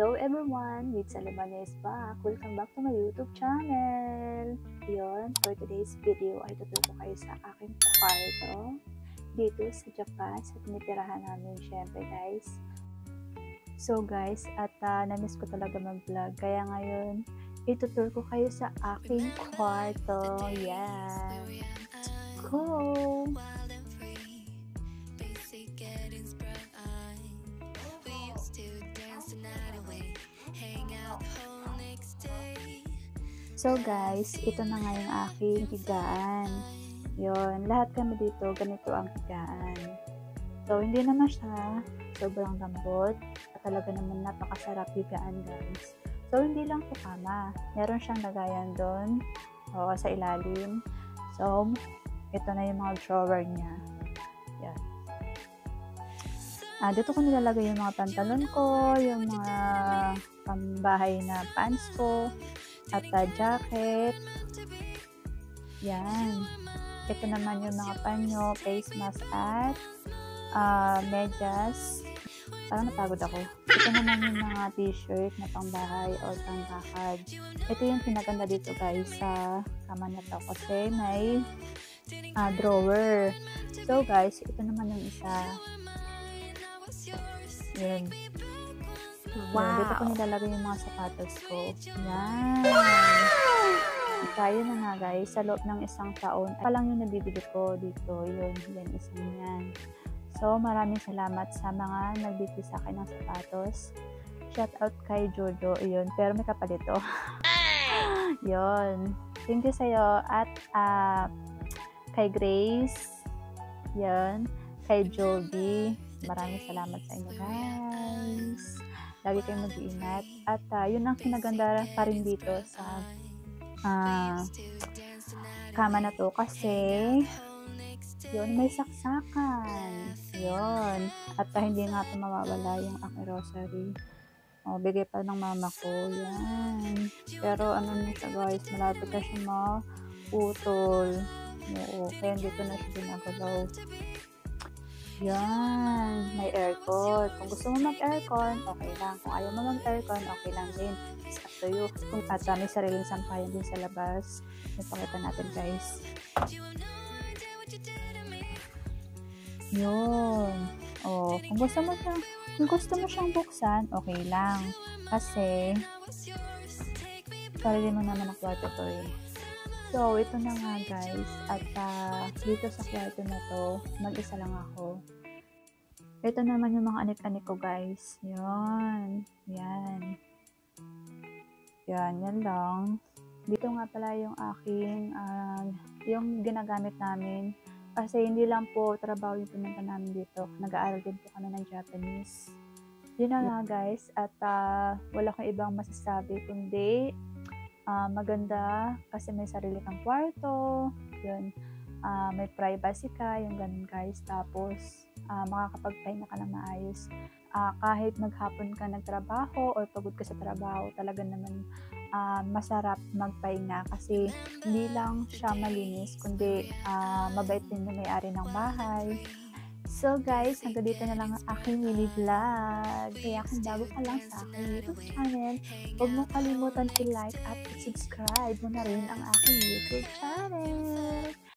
Hello everyone! With Salimania is back. Welcome back to my YouTube channel. Yun, for today's video ay tuturo ko kayo sa aking kwarto dito sa Japan, sa tinitirahan namin syempre guys. So guys, at na-miss ko talaga mag-vlog. Kaya ngayon, ituturo ko kayo sa aking kwarto. Yan. Go! So guys, ito na nga yung aking higaan. Yun, lahat kami dito, ganito ang higaan. So, hindi naman siya sobrang lambot. At talaga naman napakasarap higaan guys. So, hindi lang po kama. Meron siyang lagayan doon sa ilalim. So, ito na yung mga drawer niya. Yan. Dito ko nilalagay yung mga pantalon ko, yung mga pambahay na pants ko, at jacket. Yan. Ito naman yung mga panyo, face mask at medyas. Parang napagod ako. Ito naman yung mga t-shirt na pangbahay o pangbakad. Ito yung pinaganda dito guys sa kama na to kasi may drawer. So guys, ito naman yung isa. Yan. Wow. Dito ko nilalagay yung mga sapatos ko. Yan. Kaya na nga guys, sa loob ng isang taon, pa lang yung nabibili ko dito. Yun, isang yan. So, maraming salamat sa mga nagbibili sa akin ng sapatos. Shout out kay Jojo. Yun, pero may kapalit to. Yun. Thank you sa'yo. At kay Grace. Yun. Kay Joby. Maraming salamat sa inyo guys. Lagi kayong mag-iingat. At yun ang kinaganda pa rin dito sa kama na to kasi yun, may saksakan. Yun. At hindi nga ito mawawala yung aking rosary. Bigay pa ng mama ko. Yan. Pero ano nyo siya guys, malapit na siya maputol. Oo, kaya dito na siya ginagalaw. Yan, may aircon. Kung gusto mo mag-aircon, okay lang. Kung ayaw mo mag-aircon, okay lang din. It's up to you. Kung may sariling sampayan din sa labas, ipakita natin guys. Yun. Kung gusto mo siyang buksan, okay lang. Kasi, sarili mo naman ang kwarto to eh. So, ito na nga guys, at dito sa kwarto na to, mag-isa lang ako. Ito naman yung mga anik-anik ko guys. Yan. Yan. Yan lang. Dito nga pala yung aking, yung ginagamit namin. Kasi hindi lang po trabaho yung pinunta namin dito. Nag-aaral din po kami ng Japanese. Yun na nga guys, at wala kang ibang masasabi kundi maganda kasi may sarili kang kwarto, yun, may privacy ka, yung ganun guys, tapos makakapagpahinga ka ng maayos. Kahit maghapon ka nagtrabaho or pagod ka sa trabaho, talaga naman masarap magpahinga kasi hindi lang siya malinis, kundi mabait din yung may-ari ng bahay. So guys, hanggang dito na lang ang aking mini vlog. Kaya kung bago ka lang sa aking YouTube channel, huwag mo kalimutan i-like at subscribe mo na rin ang aking YouTube channel.